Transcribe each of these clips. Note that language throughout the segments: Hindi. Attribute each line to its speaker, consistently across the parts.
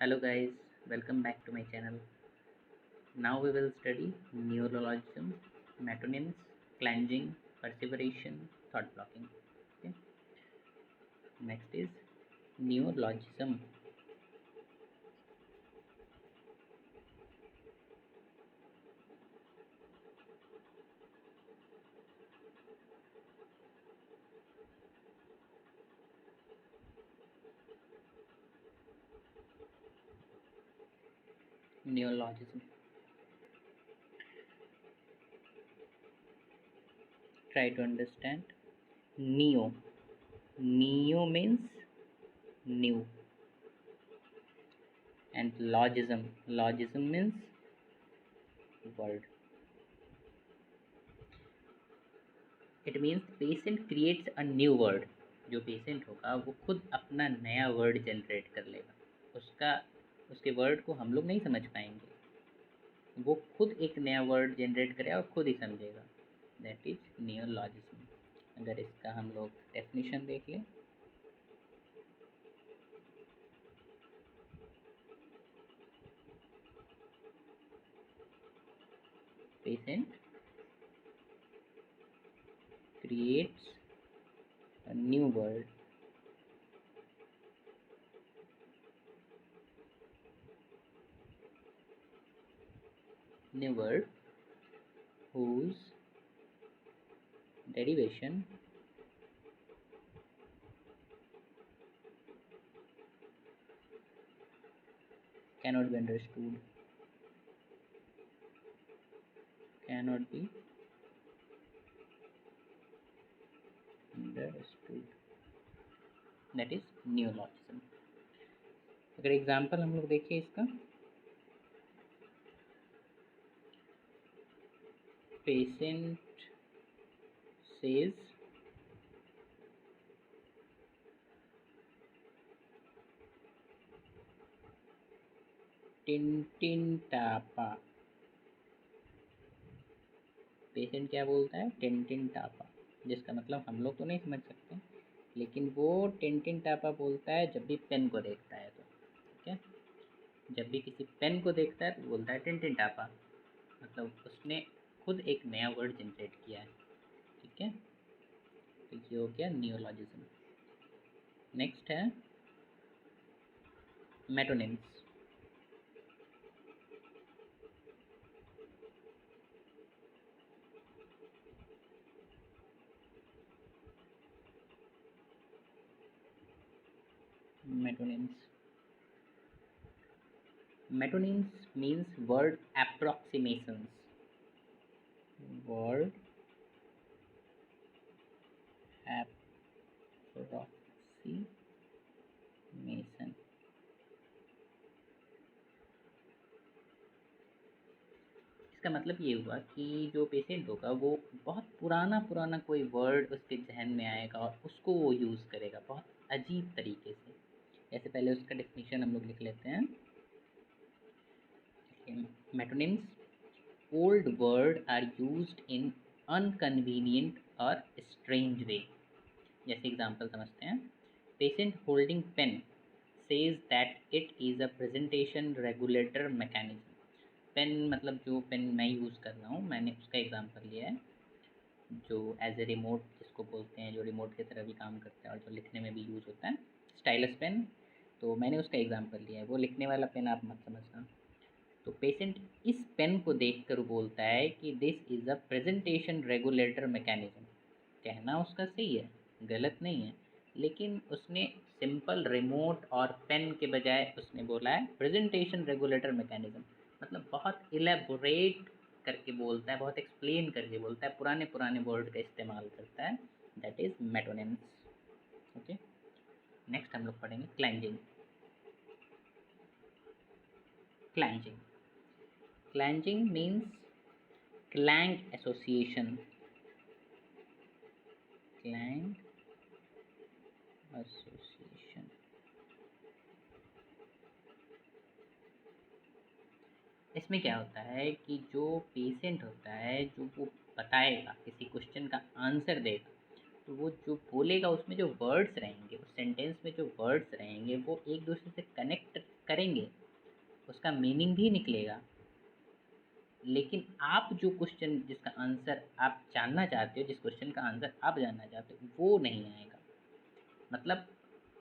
Speaker 1: Hello guys, welcome back to my channel. Now we will study neurologism, metonyms, cleansing, perseveration, thought blocking. Okay. Next is neologism. Neologism. Try to understand. Neo. Neo means new, and logism. Logism means word. It means patient creates a new word. जो पेशेंट होगा वो खुद अपना नया वर्ड जनरेट कर लेगा. उसका उसके वर्ड को हम लोग नहीं समझ पाएंगे. वो खुद एक नया वर्ड जनरेट करेगा और खुद ही समझेगा. That is नियोलॉजिज्म. अगर इसका हम लोग डेफिनेशन देख लें. Patient creates a new word whose derivation cannot be understood. Cannot be understood. That is neologism. अगर एग्जाम्पल हम लोग देखिए इसका. Patient says टिनटिन टापा. पेशेंट क्या बोलता है? टिनटिन टापा. जिसका मतलब हम लोग तो नहीं समझ सकते, लेकिन वो टिनटिन टापा बोलता है जब भी पेन को देखता है. तो ठीक है, जब भी किसी पेन को देखता है तो बोलता है टिनटिन टापा. मतलब उसने खुद एक नया वर्ड जनरेट किया है. ठीक है, तो ये हो गया नियोलॉजिज्म. नेक्स्ट है मेटोनिम्स. Metonyms. Metonyms means word approximations. Word approximation. इसका मतलब ये हुआ कि जो पेशेंट होगा वो बहुत पुराना पुराना कोई वर्ड उसके जहन में आएगा और उसको वो यूज़ करेगा बहुत अजीब तरीके से. जैसे पहले उसका डेफिनेशन हम लोग लिख लेते हैं. मेटोनिम्स old word are used in inconvenient or strange way. जैसे एग्जांपल समझते हैं. Patient holding pain says that it is a presentation regulator mechanism. Pain मतलब जो पेन मैं यूज़ कर रहा हूँ, मैंने उसका एग्जांपल लिया है, जो एज ए रिमोट जिसको बोलते हैं, जो रिमोट की तरह भी काम करता है और जो लिखने में भी यूज़ होता है, स्टाइलस पेन. तो मैंने उसका एग्जांपल लिया है. वो लिखने वाला पेन आप मत समझना. तो पेशेंट इस पेन को देखकर बोलता है कि this is a presentation regulator mechanism. कहना उसका सही है, गलत नहीं है, लेकिन उसने सिंपल रिमोट और पेन के बजाय उसने बोला है प्रेजेंटेशन रेगुलेटर मैकेनिज्म. मतलब बहुत इलेबोरेट करके बोलता है, बहुत एक्सप्लेन करके बोलता है, पुराने पुराने वर्ड का इस्तेमाल करता है. That is metonyms. Okay, next हम लोग पढ़ेंगे clanging. Clanging. Clanging means clang association. Clang association. इसमें क्या होता है कि जो पेशेंट होता है, जो वो बताएगा, किसी क्वेश्चन का आंसर देगा, तो वो जो बोलेगा उसमें जो वर्ड्स रहेंगे, उस सेंटेंस में जो वर्ड्स रहेंगे वो एक दूसरे से कनेक्ट करेंगे उसका मीनिंग भी निकलेगा, लेकिन आप जो क्वेश्चन जिसका आंसर आप जानना चाहते हो, जिस क्वेश्चन का आंसर आप जानना चाहते हो, वो नहीं आएगा। मतलब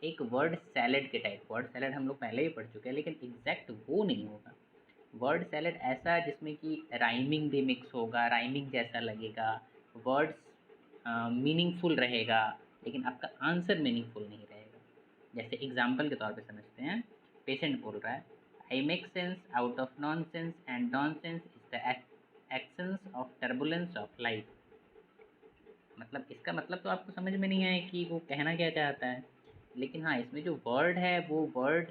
Speaker 1: एक वर्ड सैलेड के टाइप, वर्ड सैलेड हम लोग पहले ही पढ़ चुके हैं, लेकिन एग्जैक्ट वो नहीं होगा। वर्ड सैलेड ऐसा जिसमें कि राइमिंग भी मिक्स होगा, राइमिंग जैसा लगेगा, वर्ड्स मीनिंगफुल रहेगा, लेकिन आपका आंसर मीनिंगफुल नहीं रहेगा। जैसे एग्जाम्पल के तौर पे समझते हैं, पेशेंट बोल रहा है I make sense out of non sense and non sense is the actions of turbulence of life. मतलब इसका मतलब तो आपको समझ में नहीं आया कि वो कहना क्या चाहता है, लेकिन हाँ इसमें जो वर्ड है वो वर्ड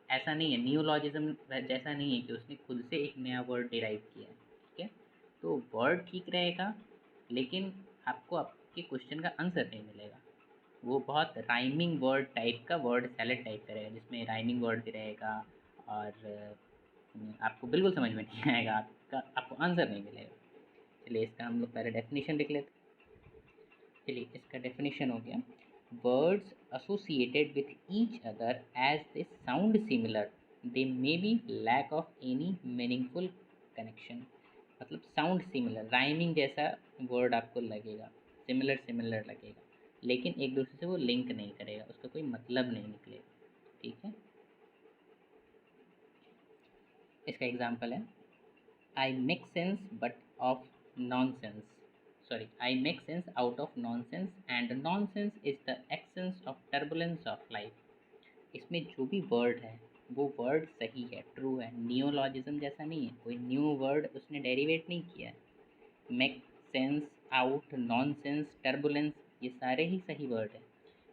Speaker 1: ऐसा नहीं है, नियोलॉजिज्म जैसा नहीं है कि उसने खुद से एक नया वर्ड डिराइव किया है। ठीक है, तो वर्ड ठीक रहेगा, लेकिन आपको आपके क्वेश्चन का आंसर नहीं मिलेगा। वो बहुत राइमिंग वर्ड टाइप का, वर्ड सैलेड टाइप का रहेगा, जिसमें राइमिंग वर्ड भी रहेगा और आपको बिल्कुल समझ में नहीं आएगा, आपको आंसर नहीं मिलेगा। चलिए इसका हम लोग पहले डेफिनेशन लिख लेते हैं। चलिए इसका डेफिनेशन हो गया, words associated with each other as they sound similar they may be lack of any meaningful connection. मतलब साउंड सिमिलर, राइमिंग जैसा वर्ड आपको लगेगा, सिमिलर सिमिलर लगेगा, लेकिन एक दूसरे से वो लिंक नहीं करेगा, उसका कोई मतलब नहीं निकलेगा। ठीक है, इसका एग्जाम्पल है I make sense but of nonsense, sorry, I make sense out of nonsense and nonsense is the essence of turbulence of life। इसमें जो भी वर्ड है वो वर्ड सही है, ट्रू है, नियोलॉजिज्म जैसा नहीं है, कोई न्यू वर्ड उसने डेरिवेट नहीं किया है। Make sense, out, nonsense, turbulence, ये सारे ही सही वर्ड हैं,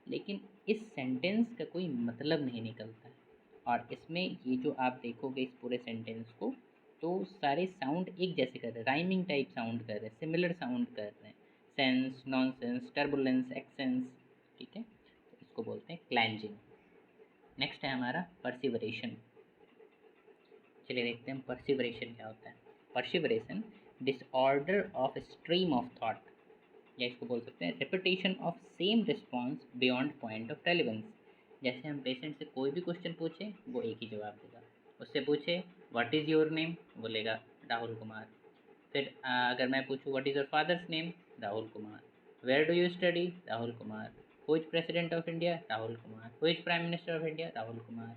Speaker 1: लेकिन इस सेंटेंस का कोई मतलब नहीं निकलता है। और इसमें ये जो आप देखोगे इस पूरे सेंटेंस को, तो सारे साउंड एक जैसे कर रहे हैं, राइमिंग टाइप साउंड कर रहे हैं, सिमिलर साउंड कर रहे हैं, सेंस, नॉनसेंस, टर्बुलेंस, एक्सेंस। ठीक है, तो इसको बोलते हैं क्लैंजिंग। नेक्स्ट है हमारा परसिवरेशन। चलिए देखते हैं परसिवरेशन क्या होता है। Perseveration disorder of stream of thought, या इसको बोल सकते हैं repetition of same response beyond point of relevance. जैसे हम पेशेंट से कोई भी क्वेश्चन पूछे वो एक ही जवाब देगा, उससे पूछे व्हाट इज़ योर नेम, बोलेगा राहुल कुमार। फिर अगर मैं पूछूँ what is your father's name, Rahul Kumar. Where do you study, Rahul Kumar. Who is president of India, Rahul Kumar. Who is prime minister of India, Rahul Kumar.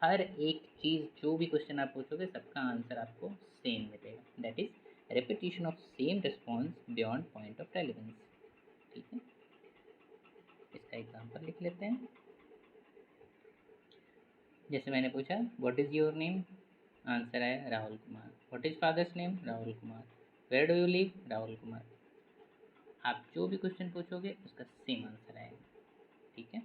Speaker 1: हर एक चीज़, जो भी क्वेश्चन आप पूछोगे सबका आंसर आपको सेम मिलेगा, that is repetition of same response beyond point of relevance. ठीक है, इसका एग्जाम्पल लिख लेते हैं। जैसे मैंने पूछा what is your name, answer आया Rahul Kumar. What is father's name, Rahul Kumar. Where do you live, Rahul Kumar. आप जो भी क्वेश्चन पूछोगे उसका सेम आंसर आएगा। ठीक है,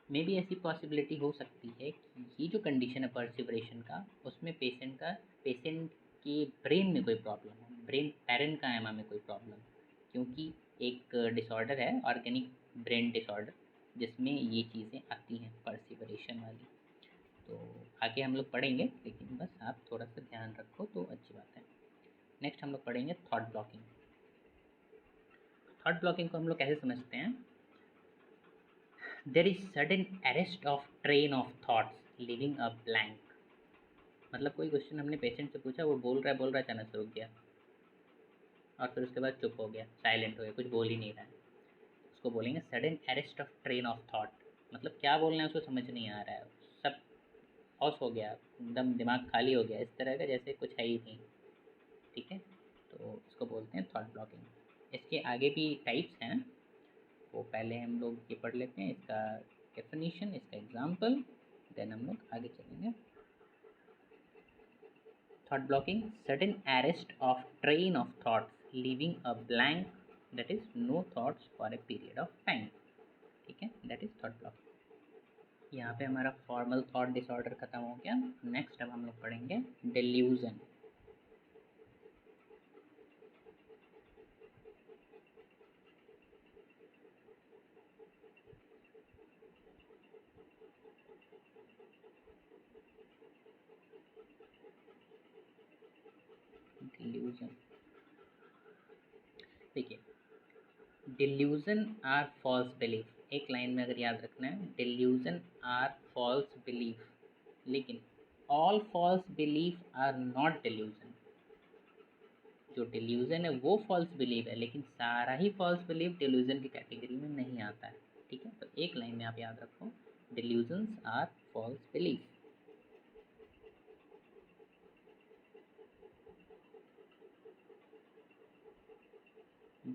Speaker 1: मे भी ऐसी पॉसिबिलिटी हो सकती है कि ये जो कंडीशन है परसिवरेशन का, उसमें पेशेंट के ब्रेन में कोई प्रॉब्लम हो, ब्रेन पैरेन्काइमा में कोई प्रॉब्लम, क्योंकि एक डिसऑर्डर है ऑर्गेनिक ब्रेन डिसऑर्डर, जिसमें ये चीज़ें आती हैं परसिवरेशन वाली। तो आगे हम लोग पढ़ेंगे, लेकिन बस आप थोड़ा सा ध्यान रखो तो अच्छी बात है। नेक्स्ट हम लोग पढ़ेंगे थॉट ब्लॉकिंग। थॉट ब्लॉकिंग को हम लोग कैसे समझते हैं, there is sudden arrest of train of thoughts living a blank. मतलब कोई क्वेश्चन हमने पेशेंट से पूछा, वो बोल रहा है अचानक से रुक गया, और फिर उसके बाद चुप हो गया, साइलेंट हो गया, कुछ बोल ही नहीं रहा है। उसको बोलेंगे sudden arrest of train of thought. मतलब क्या बोलना है उसको समझ नहीं आ रहा है, सब ऑफ हो गया, एकदम दिमाग खाली हो गया, इस तरह का जैसे कुछ है ही नहीं। ठीक है, तो इसको बोलते हैं थॉट ब्लॉकिंग। इसके आगे भी टाइप्स हैं, वो पहले हम लोग ये पढ़ लेते हैं, इसका डेफिनेशन, इसका एग्जाम्पल, देन हम लोग आगे चलेंगे। Thought blocking, sudden arrest of train of thoughts leaving a blank, that is no thoughts for a period of time. ठीक है, दैट इज थॉट ब्लॉकिंग। यहाँ पे हमारा फॉर्मल थॉट डिसऑर्डर खत्म हो गया। नेक्स्ट अब हम लोग पढ़ेंगे डिल्यूजन। डिल्यूजन, देखिए डिल्यूजन आर फॉल्स बिलीफ, एक लाइन में अगर याद रखना है, डिल्यूजन आर फॉल्स बिलीफ, लेकिन all false belief are not delusion. जो डिल्यूजन है वो फॉल्स बिलीफ है, लेकिन सारा ही फॉल्स बिलीफ डिल्यूजन की कैटेगरी में नहीं आता है। ठीक है, तो एक लाइन में आप याद रखो, delusions are false belief.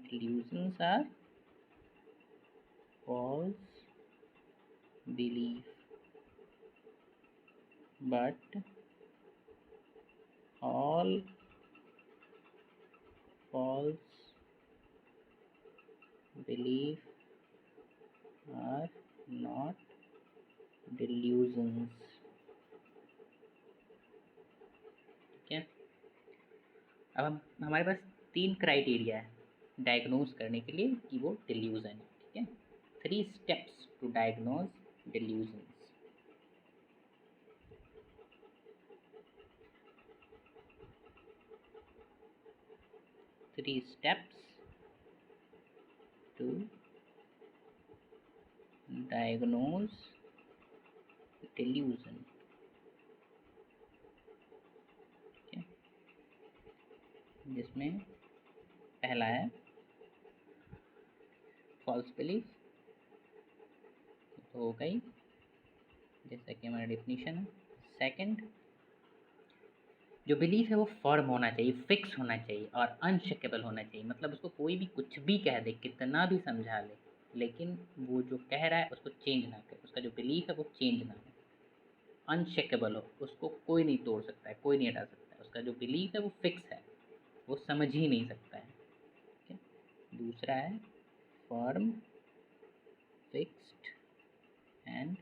Speaker 1: Delusions are false belief but all false belief are not delusions। ठीक है, अब हमारे पास 3 क्राइटेरिया है डायग्नोज करने के लिए कि वो डिल्यूजन है। ठीक है, 3 steps to diagnose delusions. 3 steps to diagnose delusion। ठीक है, जिसमें पहला है फॉल्स बिलीफ, तो हो गई जैसा कि हमारा डेफिनेशन है। सेकंड, जो बिलीफ है वो फर्म होना चाहिए, फिक्स होना चाहिए और अनशेकेबल होना चाहिए। मतलब उसको कोई भी कुछ भी कह दे, कितना भी समझा ले, लेकिन वो जो कह रहा है उसको चेंज ना करे, उसका जो बिलीफ है वो चेंज ना हो, अनशेकेबल हो, उसको कोई नहीं तोड़ सकता है, कोई नहीं हटा सकता है। उसका जो बिलीफ है वो फिक्स है, वो समझ ही नहीं सकता है। ठीक है, दूसरा है firm, fixed and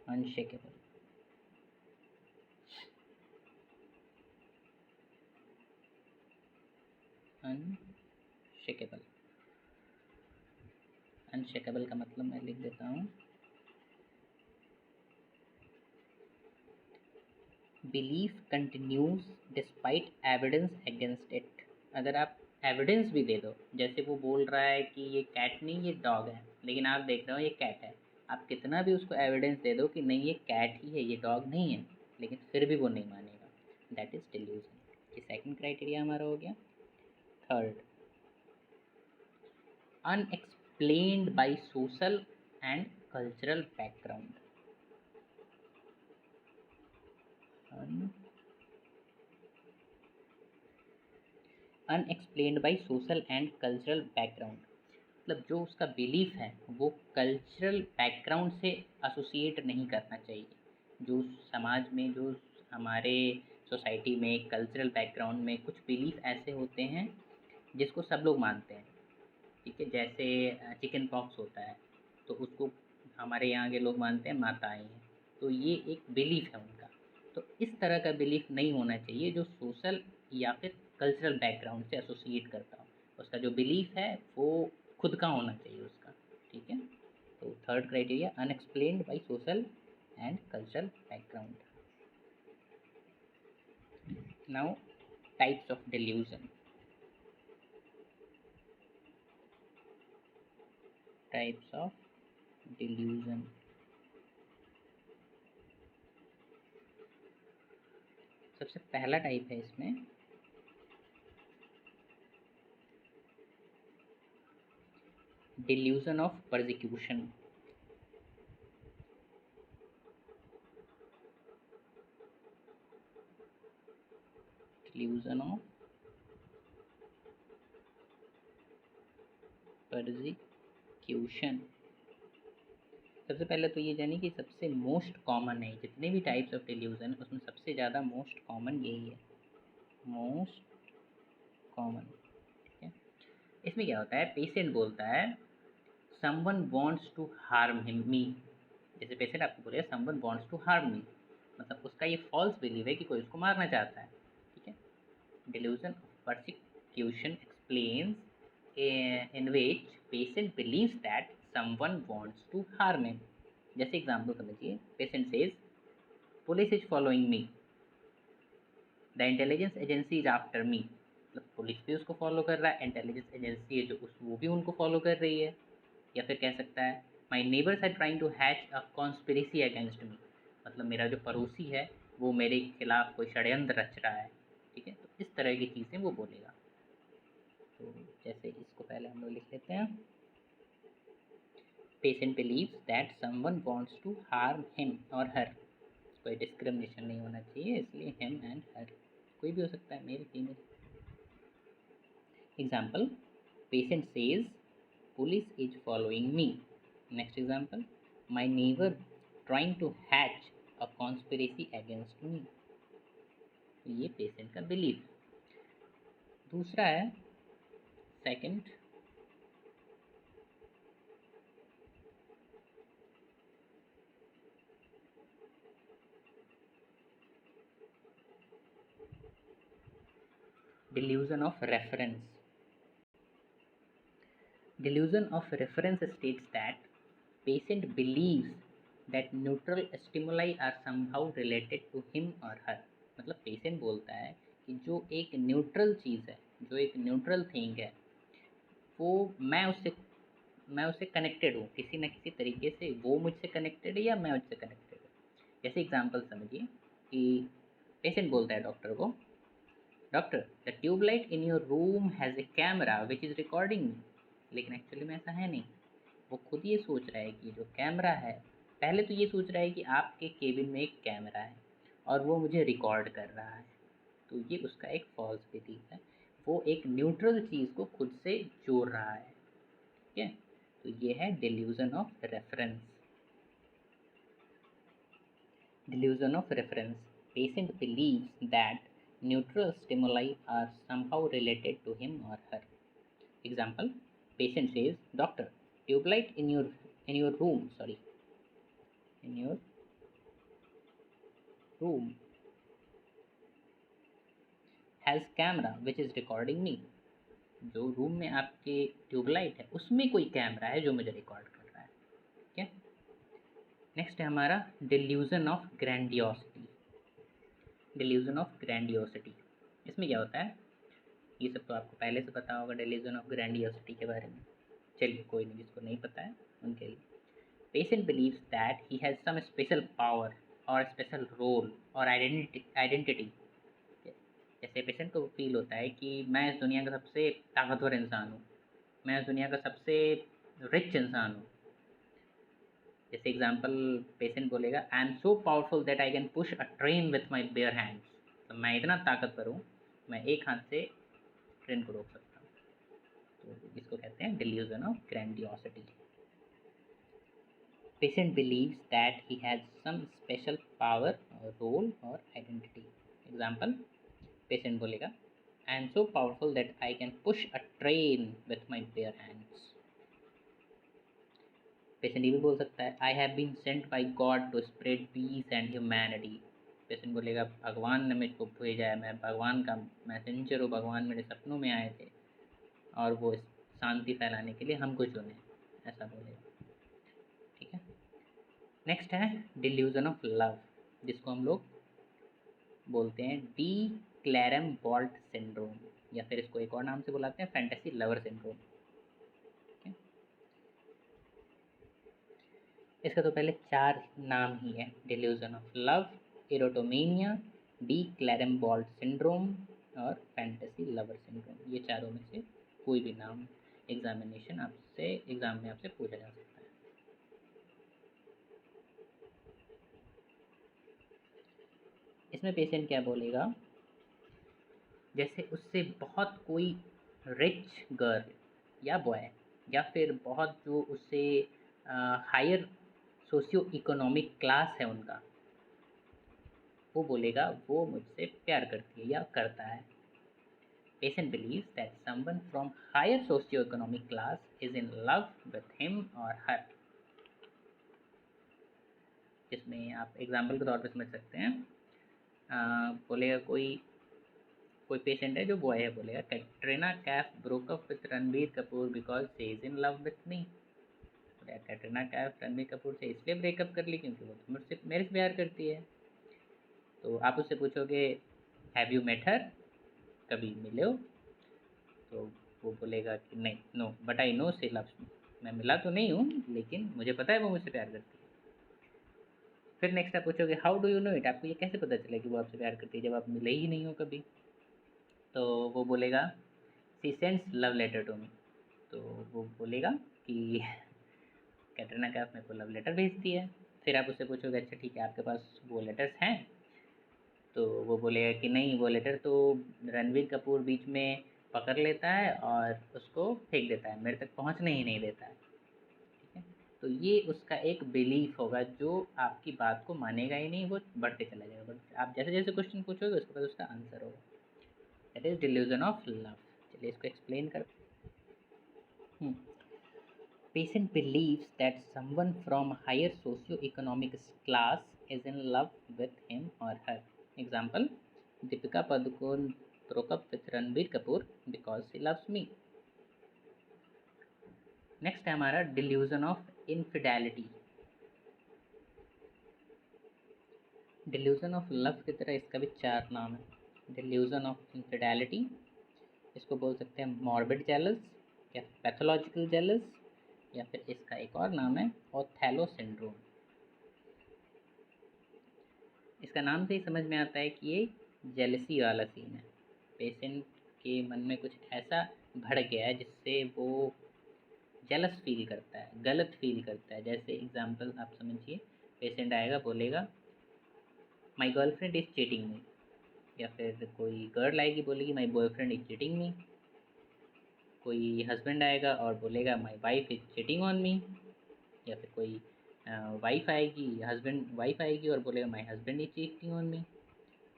Speaker 1: unshakeable. Unshakeable, unshakeable का मतलब मैं लिख देता हूँ, belief continues despite evidence against it. अगर आप एविडेंस भी दे दो, जैसे वो बोल रहा है कि ये कैट नहीं ये डॉग है, लेकिन आप देख रहे हो ये कैट है, आप कितना भी उसको एविडेंस दे दो कि नहीं ये कैट ही है ये डॉग नहीं है, लेकिन फिर भी वो नहीं मानेगा, दैट इज डिल्यूजन। ये सेकंड क्राइटेरिया हमारा हो गया। Third, unexplained by social and cultural background. Unexplained by social and cultural background, मतलब जो उसका बिलीफ है वो कल्चरल बैकग्राउंड से एसोसिएट नहीं करना चाहिए। जो समाज में, जो हमारे सोसाइटी में कल्चरल बैकग्राउंड में कुछ बिलीफ ऐसे होते हैं जिसको सब लोग मानते हैं। ठीक है, जैसे चिकन पॉक्स होता है तो उसको हमारे यहाँ के लोग मानते हैं माता आई हैं, तो ये एक बिलीफ है उनका। तो इस तरह का बिलीफ नहीं होना चाहिए जो सोशल या फिर कल्चरल बैकग्राउंड से एसोसिएट करता हो। उसका जो बिलीफ है वो खुद का होना चाहिए उसका। ठीक है, तो third criteria, unexplained by social and cultural background. Now types of delusion. Types of delusion, सबसे पहला टाइप है इसमें delusion of persecution. Delusion of persecution. सबसे पहले तो ये जानिए कि सबसे मोस्ट कॉमन है, जितने भी टाइप्स ऑफ डिल्यूजन उसमें सबसे ज़्यादा मोस्ट कॉमन यही है, मोस्ट कॉमन। ठीक है, इसमें क्या होता है, पेशेंट बोलता है someone wants to harm him me. जैसे पेशेंट आपको बोलेगा someone wants to harm me, मतलब उसका ये फॉल्स बिलीव है कि कोई उसको मारना चाहता है। ठीक है, delusion of persecution explains in which patient believes that someone wants to harm him। जैसे एग्जाम्पल समझिए, patient says police is following me, the intelligence agency is after me. मतलब पुलिस भी उसको फॉलो कर रहा है, इंटेलिजेंस एजेंसी है जो वो भी उनको फॉलो कर रही है। या फिर कह सकता है my neighbours are trying to hatch a conspiracy against me, मतलब मेरा जो पड़ोसी है वो मेरे खिलाफ कोई षड्यंत्र रच रहा है। ठीक है, तो इस तरह की चीज़ें वो बोलेगा। तो जैसे इसको पहले हम लोग लिख लेते हैं, patient believes that someone wants to harm him और हर, कोई डिस्क्रिमिनेशन नहीं होना चाहिए इसलिए हिम एंड हर, कोई भी हो सकता है, male female. Example, patient says police is following me. Next example, my neighbour trying to hatch a conspiracy against me. ये पेशेंट का बिलीफ। दूसरा है second, delusion of reference. Delusion of reference states that patient believes that neutral stimuli are somehow related to him or her. मतलब पेशेंट बोलता है कि जो एक न्यूट्रल चीज़ है, जो एक न्यूट्रल थिंग है, वो मैं उससे कनेक्टेड हूँ किसी न किसी तरीके से, वो मुझसे कनेक्टेड है या मैं उससे कनेक्टेड हूँ। जैसे एग्जांपल समझिए कि पेशेंट बोलता है डॉक्टर को, doctor the tubelight in your room has a camera which is recording me. लेकिन एक्चुअली में ऐसा है नहीं, वो खुद ये सोच रहा है कि जो कैमरा है, पहले तो ये सोच रहा है कि आपके केबिन में एक कैमरा है और वो मुझे रिकॉर्ड कर रहा है, तो ये उसका एक फॉल्स बिलीफ है। वो एक न्यूट्रल चीज़ को खुद से जोड़ रहा है। ठीक है, तो ये है delusion of reference. Delusion of reference. Patient believes that neutral stimuli are somehow related to him or her. Example: patient says, "Doctor, tube light in your room has camera which is recording me." जो रूम में आपके ट्यूबलाइट है उसमें कोई कैमरा है जो मुझे रिकॉर्ड कर रहा है। ठीक है, नेक्स्ट है हमारा delusion of grandiosity. Delusion of grandiosity, इसमें क्या होता है, ये सब तो आपको पहले से पता होगा डिल्यूजन ऑफ ग्रैंडियोसिटी के बारे में। चलिए कोई नहीं, जिसको नहीं पता है उनके लिए, patient believes that he has some special power और स्पेशल रोल और आइडेंटिटी। जैसे पेशेंट को फील होता है कि मैं इस दुनिया का सबसे ताकतवर इंसान हूँ, मैं इस दुनिया का सबसे रिच इंसान हूँ। जैसे एग्जांपल, पेशेंट बोलेगा, I am so powerful that I can push a train with my bare hands. तो मैं इतना ताकतवर हूँ, मैं एक हाथ से ट्रेन को रोक सकता हूँ। तो इसको कहते हैं delusion of grandiosity. Patient believes that he has some special power और रोल और आइडेंटिटी। एग्जाम्पल, पेशेंट बोलेगा, I am so powerful that I can push a train with my bare hands. Patient ये भी बोल सकता है, I have been sent by God to spread peace and humanity. Patient बोलेगा, भगवान ने मुझको भेजा है, मैं भगवान का मैसेंजर हूँ, भगवान मेरे सपनों में आए थे और वो शांति फैलाने के लिए हमको चुने, ऐसा बोलेगा। ठीक है, नेक्स्ट है डिल्यूजन ऑफ लव, जिसको हम लोग बोलते हैं डी क्लैरम बॉल्ट सिंड्रोम, या फिर इसको एक और नाम से बुलाते हैं फैंटेसी लवर सिंड्रोम। इसका तो पहले 4 नाम ही है, delusion of love, erotomania, de Clerambault syndrome और फैंटेसी लवर सिंड्रोम। ये चारों में से कोई भी नाम एग्जाम में आपसे पूछा जा सकता है। इसमें पेशेंट क्या बोलेगा, जैसे उससे बहुत कोई रिच गर्ल या बॉय या फिर बहुत जो उससे हायर सोशियो इकोनॉमिक क्लास है उनका, वो बोलेगा वो मुझसे प्यार करती है या करता है। Patient believes that someone from higher socio-economic class is in love with him or her। जिसमें आप एग्जाम्पल के तौर पे समझ सकते हैं, बोलेगा कोई पेशेंट है जो बॉय है, बोलेगा, Katrina Kaif broke up with Ranbir Kapoor because she is in love with me. Katrina Kaif Ranbir Kapoor से इसलिए ब्रेकअप कर ली क्योंकि वो तो मेरे से प्यार करती है। तो आप उससे पूछोगे, हैव यू मेट हर, कभी मिले हो? तो वो बोलेगा कि नहीं, no, but I know she loves me. मैं मिला तो नहीं हूँ, लेकिन मुझे पता है वो मुझसे प्यार करती है। फिर नेक्स्ट आप पूछोगे how do you know it, आपको ये कैसे पता चला कि वो आपसे प्यार करती है जब आप मिले ही नहीं हो कभी। तो वो बोलेगा she sends love letter to me, तो वो बोलेगा कि कैटरीना कैफ मेरे को लव लेटर भेजती है। फिर आप उससे पूछोगे अच्छा ठीक है आपके पास वो लेटर्स हैं, तो वो बोलेगा कि नहीं, वो लेटर तो रणवीर कपूर बीच में पकड़ लेता है और उसको फेंक देता है, मेरे तक पहुंचने ही नहीं देता है। ठीक है, तो ये उसका एक बिलीफ होगा जो आपकी बात को मानेगा ही नहीं, वो बढ़ते चला जाएगा, बट आप जैसे जैसे क्वेश्चन पूछोगे उसके बाद उसका आंसर होगा। That is delusion of love. चलिए इसको एक्सप्लेन कर। Patient believes that someone from higher socio-economic class is in love with him or her. Example: Deepika Padukone broke up with Ranbir Kapoor because he loves me. Next है हमारा delusion of infidelity. Delusion of love की तरह इसका भी 4 नाम है। डिल्यूजन ऑफ इनफिडेलिटी, इसको बोल सकते हैं मॉर्बिड जेलस या पैथोलॉजिकल जेलस, या फिर इसका एक और नाम है ओथेलो सिंड्रोम। इसका नाम से ही समझ में आता है कि ये जेलसी वाला सीन है। पेशेंट के मन में कुछ ऐसा भड़ गया है जिससे वो जेलस फील करता है, गलत फील करता है। जैसे एग्जांपल आप समझिए, पेशेंट आएगा बोलेगा माय गर्लफ्रेंड इज चीटिंग मी, या फिर कोई गर्ल आएगी बोलेगी माय बॉयफ्रेंड इज चीटिंग मी। कोई हस्बैंड आएगा और बोलेगा my wife is cheating on me, या फिर कोई वाइफ आएगी, हस्बैंड वाइफ आएगी और बोलेगा my husband is cheating on me.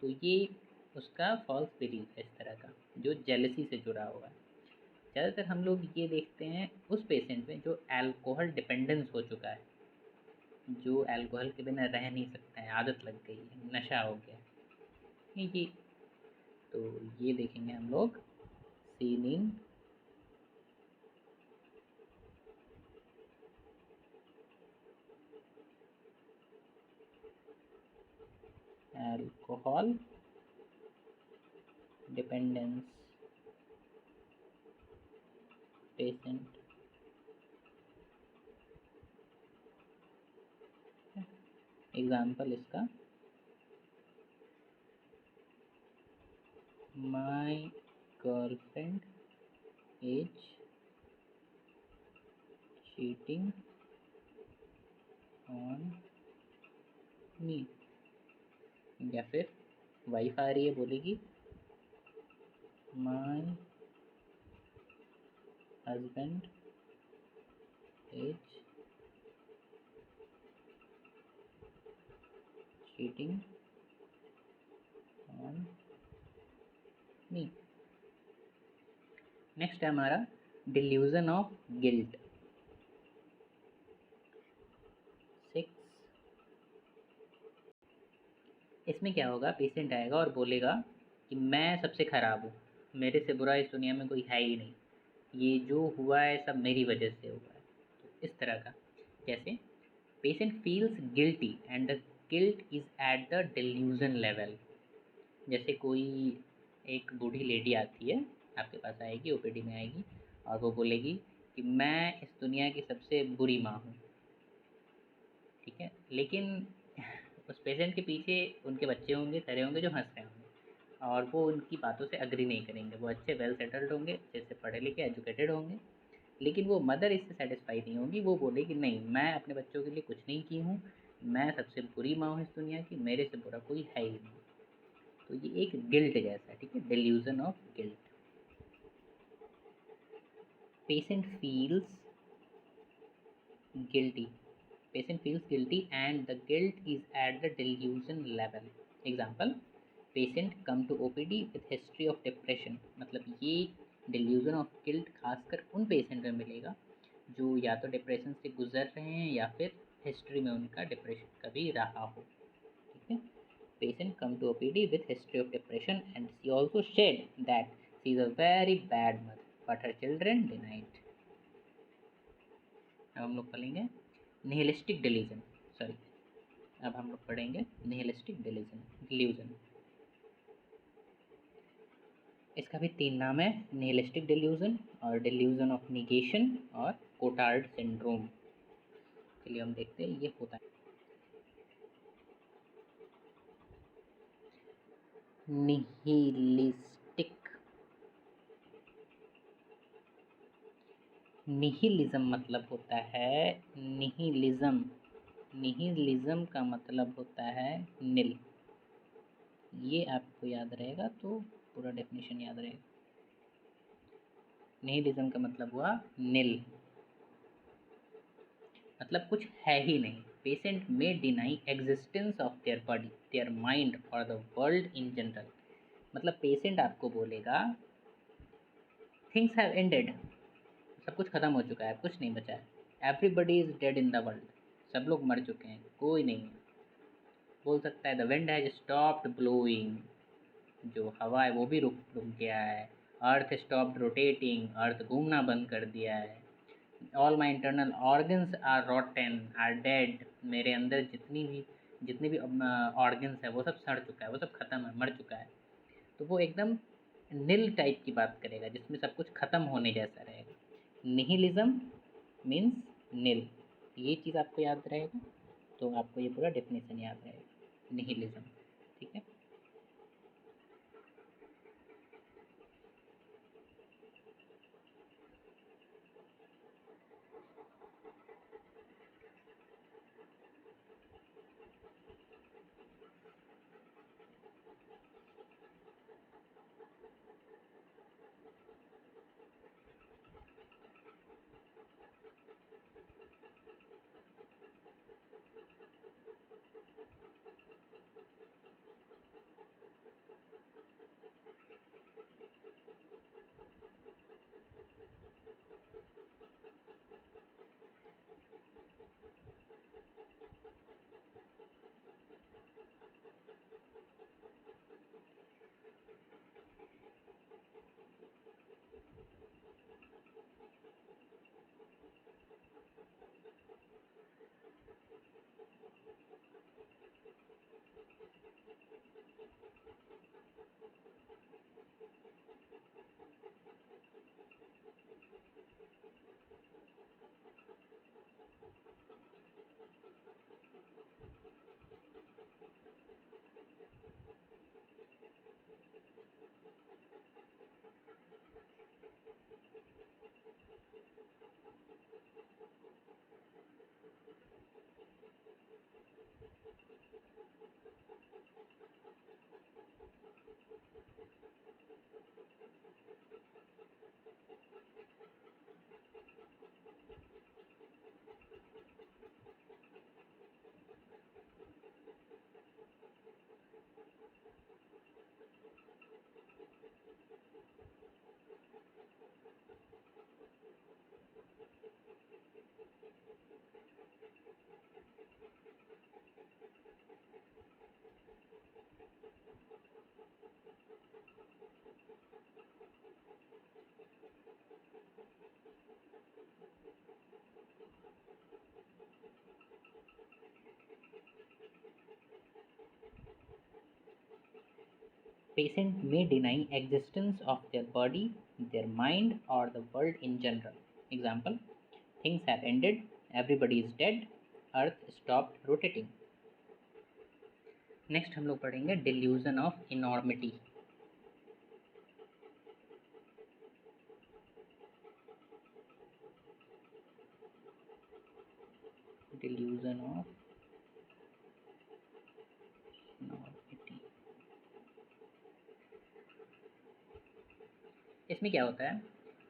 Speaker 1: तो ये उसका फॉल्स बिलीफ है इस तरह का, जो जेलसी से जुड़ा हुआ है। ज़्यादातर हम लोग ये देखते हैं उस पेशेंट में जो अल्कोहल डिपेंडेंस हो चुका है, जो अल्कोहल के बिना रह नहीं सकता है, आदत लग गई है, नशा हो गया है ये। तो ये देखेंगे हम लोग सीनिंग अल्कोहल डिपेंडेंस पेशेंट। एग्जाम्पल इसका my girlfriend is cheating on me, या फिर वाइफ आ रही है बोलेगी my husband is cheating on me. Next है हमारा डिल्यूजन ऑफ गिल्ट। 6, इसमें क्या होगा, पेशेंट आएगा और बोलेगा कि मैं सबसे ख़राब हूँ, मेरे से बुरा इस दुनिया में कोई है ही नहीं, ये जो हुआ है सब मेरी वजह से हुआ है। तो इस तरह का, जैसे patient feels guilty and the guilt is at the delusion level. जैसे कोई एक बूढ़ी लेडी आती है, आपके पास आएगी, ओपीडी में आएगी और वो बोलेगी कि मैं इस दुनिया की सबसे बुरी माँ हूँ। ठीक है, लेकिन उस पेशेंट के पीछे उनके बच्चे होंगे, खड़े होंगे जो हंस रहे होंगे, और वो उनकी बातों से अग्री नहीं करेंगे। वो अच्छे वेल सेटल्ड होंगे, अच्छे से पढ़े लिखे एजुकेटेड होंगे, लेकिन वो मदर इससे सेटिस्फाई नहीं होगी। वो बोलेगी नहीं, मैं अपने बच्चों के लिए कुछ नहीं की हूँ, मैं सबसे बुरी माँ हूँ इस दुनिया की, मेरे से बुरा कोई है ही नहीं। तो ये एक गिल्ट जैसा है, ठीक है, delusion of guilt. Patient feels guilty, patient feels guilty and the guilt is at the delusion level. Example: patient come to OPD with history of depression। मतलब ये delusion of guilt खासकर उन पेशेंट में मिलेगा जो या तो डिप्रेशन से गुजर रहे हैं या फिर हिस्ट्री में उनका डिप्रेशन कभी रहा हो। ठीक है, patient come to OPD with history of depression and she also said that she is a very bad mother but her children denied। अब हम लोग पढ़ेंगे निहिलिस्टिक डिलीजन, सॉरी, अब हम लोग पढ़ेंगे निहिलिस्टिक डिलीजन डिल्यूजन। इसका भी 3 नाम है, निहिलिस्टिक डिल्यूजन और डिल्यूजन ऑफ निगेशन और कोटार्ड सिंड्रोम। चलिए हम देखते हैं ये होता है। निहिलिस्टिक, निहिलिज्म मतलब होता है निहिलिज्म, निहिलिज्म का मतलब होता है निल। ये आपको याद रहेगा तो पूरा डेफिनेशन याद रहेगा। निहिलिज्म का मतलब हुआ निल, मतलब कुछ है ही नहीं। पेशेंट में deny existence of their body, their mind और द वर्ल्ड इन जनरल। मतलब पेशेंट आपको बोलेगा थिंग्स हैव एंडेड, सब कुछ खत्म हो चुका है, कुछ नहीं बचा है। Everybody is dead in the world, सब लोग मर चुके हैं, कोई नहीं है। बोल सकता है the wind has stopped blowing, जो हवा है वो भी रुक रुक गया है। अर्थ स्टॉप्ड रोटेटिंग, अर्थ घूमना बंद कर दिया है। All my internal organs are rotten, are dead, मेरे अंदर जितने भी ऑर्गन्स है वो सब सड़ चुका है, वो सब खत्म है, मर चुका है। तो वो एकदम निल टाइप की बात करेगा, जिसमें सब कुछ खत्म होने जैसा रहेगा। निहिलिज्म मीन्स निल, ये चीज़ आपको याद रहेगा तो आपको ये पूरा डेफिनेशन याद रहेगा, निहिलिज्म। ठीक है। Patient may deny existence of their body, their mind, or the world in general. Example: things have ended, everybody is dead, earth stopped rotating. Next हम लोग पढ़ेंगे delusion of enormity. Delusion of enormity, इसमें क्या होता है,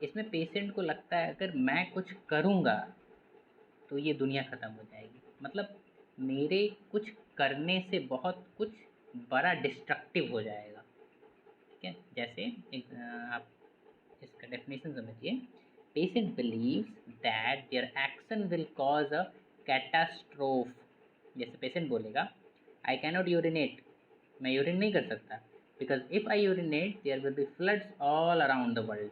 Speaker 1: इसमें पेशेंट को लगता है अगर मैं कुछ करूँगा तो ये दुनिया ख़त्म हो जाएगी। मतलब मेरे कुछ करने से बहुत कुछ बड़ा डिस्ट्रक्टिव हो जाएगा। ठीक है, जैसे एक आप इसका डेफिनेशन समझिए। Patient believes that their action will cause a catastrophe. जैसे पेशेंट बोलेगा आई कैनॉट यूरिनेट, मैं यूरिन नहीं कर सकता, because if I urinate there will be floods all around the world.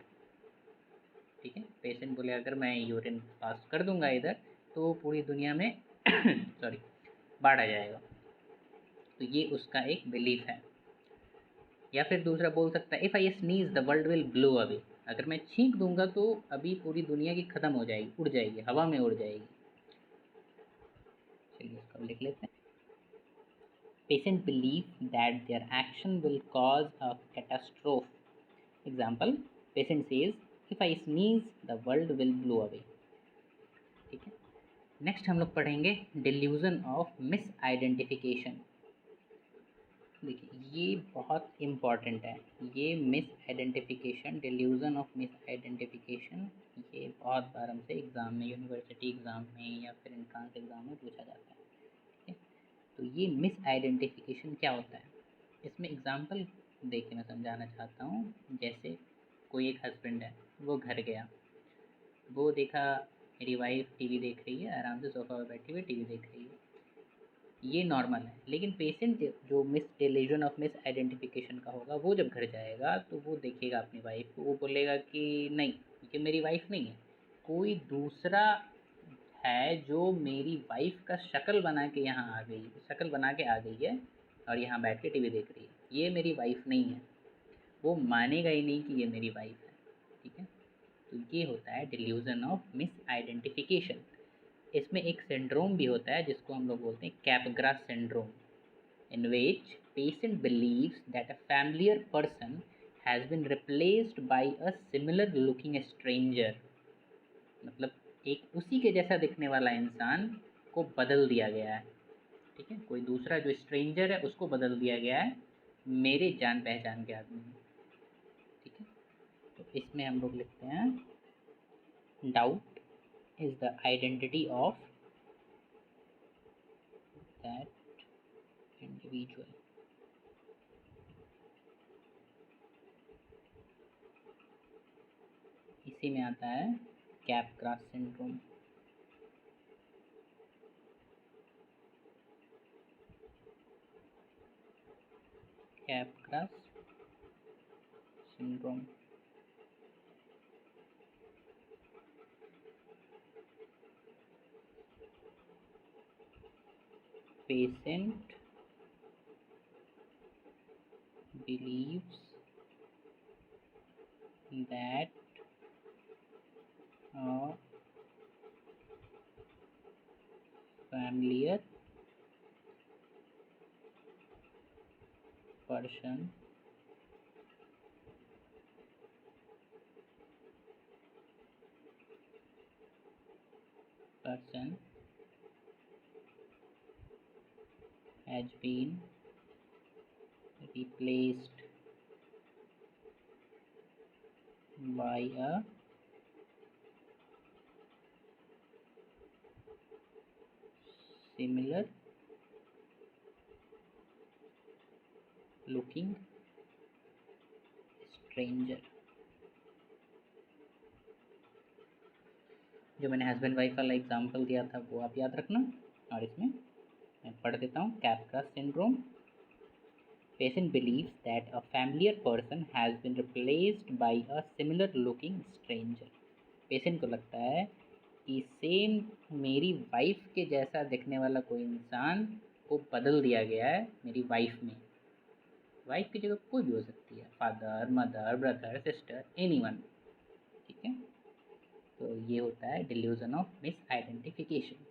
Speaker 1: ठीक है, पेशेंट बोले अगर मैं यूरिन पास कर दूंगा इधर तो पूरी दुनिया में सॉरी बाढ़ आ जाएगा। तो ये उसका एक बिलीफ है। या फिर दूसरा बोल सकता है if I sneeze the world will blow away, अगर मैं छींक दूंगा तो अभी पूरी दुनिया की ख़त्म हो जाएगी, उड़ जाएगी, हवा में उड़ जाएगी। चलिए इसको लिख लेते हैं। Patient believe that their action will cause a catastrophe. Example, patient says if I sneeze the world will blow away. ठीक है, नेक्स्ट हम लोग पढ़ेंगे डिल्यूजन ऑफ मिस आइडेंटिफिकेशन। देखिए ये बहुत इम्पॉर्टेंट है, ये miss identification, delusion of miss identification, ये बहुत बार हमसे एग्ज़ाम में, यूनिवर्सिटी एग्ज़ाम में या फिर एंट्रांस एग्ज़ाम में पूछा जाता है। ठीक है, तो ये मिस आइडेंटिफिकेशन क्या होता है, इसमें एग्जांपल दे के मैं समझाना चाहता हूँ। जैसे कोई एक हस्बैंड है, वो घर गया, वो देखा मेरी वाइफ टीवी देख रही है, आराम से सोफा पर बैठी हुई टीवी देख रही है, ये नॉर्मल है। लेकिन पेशेंट जो miss delusion of miss identification का होगा, वो जब घर जाएगा तो वो देखेगा अपनी वाइफ को, वो बोलेगा कि नहीं ये मेरी वाइफ नहीं है, कोई दूसरा है जो मेरी वाइफ का शक्ल बना के यहाँ आ गई, शक्ल बना के आ गई है और यहाँ बैठ के टीवी देख रही है, ये मेरी वाइफ नहीं है। वो मानेगा ही नहीं कि ये मेरी वाइफ है। ठीक है, तो ये होता है डिल्यूजन ऑफ मिस आइडेंटिफिकेशन। इसमें एक सिंड्रोम भी होता है जिसको हम लोग बोलते हैं कैपग्रा syndrome, in which patient believes that a familiar person has been replaced by a similar looking stranger। मतलब एक उसी के जैसा दिखने वाला इंसान को बदल दिया गया है। ठीक है, कोई दूसरा जो स्ट्रेंजर है उसको बदल दिया गया है मेरे जान पहचान के आदमी में। ठीक है, तो इसमें हम लोग लिखते हैं doubt is the identity of that individual. इसी में आता है Capgras syndrome. Capgras syndrome. Patient believes that a familiar person has been replaced by a similar looking stranger। जो मैंने हस्बैंड वाइफ वाला एग्जांपल दिया था वो आप याद रखना। और इसमें मैं पढ़ देता हूँ कैपग्रास syndrome. Patient believes that a familiar person has been replaced by a similar looking stranger। Patient को लगता है कि सेम मेरी वाइफ के जैसा दिखने वाला कोई इंसान को बदल दिया गया है मेरी वाइफ में। वाइफ की जगह कोई भी हो सकती है, father, mother, brother, sister, anyone. ठीक है, तो ये होता है डिल्यूजन ऑफ मिस आइडेंटिफिकेशन।